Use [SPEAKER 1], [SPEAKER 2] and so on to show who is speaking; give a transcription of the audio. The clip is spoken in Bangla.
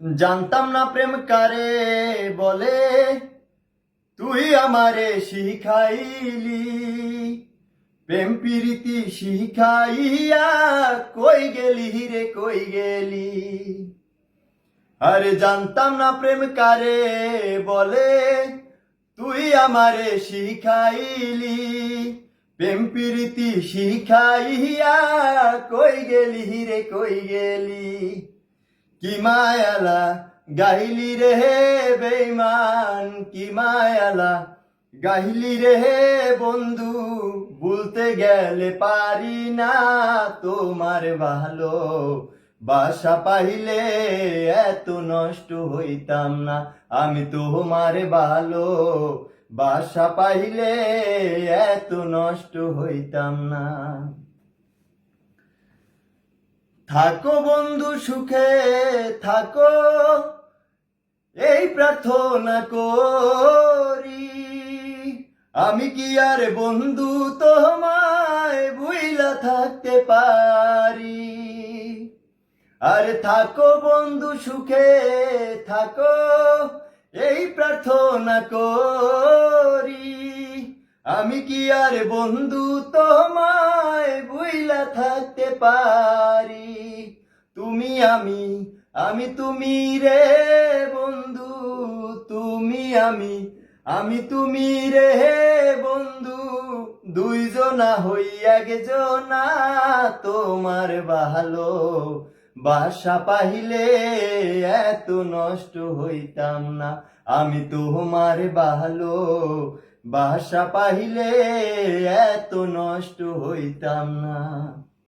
[SPEAKER 1] জানতাম না প্রেম কারে বলে, তুই আমারে শিখাইলি। প্রেম প্রীতি শিখাইয়া কই গেলি রে কই গেলি। আরে জানতাম না প্রেম কারে বলে, তুই আমারে শিখাইলি। প্রেম প্রীতি শিখাইয়া কই গেলি রে কই গেলি। কি মায়ালা গাইলি রে বেঈমান, কি মায়ালা গাইলি রে বন্ধু। ভুলতে গেলে পারি না তোমার ভালো বাসা পাইলে এত নষ্ট হইতাম না। আমি তোমার ভালো বাসা পাইলে এত নষ্ট হইতাম না। থাকো বন্ধু সুখে থাকো, এই প্রার্থনা করি। আমি কি আর বন্ধু তোমায় ভুইলা থাকতে পারি। আরে থাকো বন্ধু সুখে থাকো, এই প্রার্থনা করি। আমি কি আর বন্ধু তোমায় ভুইলা থাকতে পারি। তুমি আমি তুমি রে বন্ধু, তুমি আমি তুমি রে বন্ধু। দুইজনা হই একজনা তোমার ভালো বাসা পাইলে এত নষ্ট হইতাম না। আমি তোমার ভালো বাসা পাইলে এত নষ্ট হইতাম না।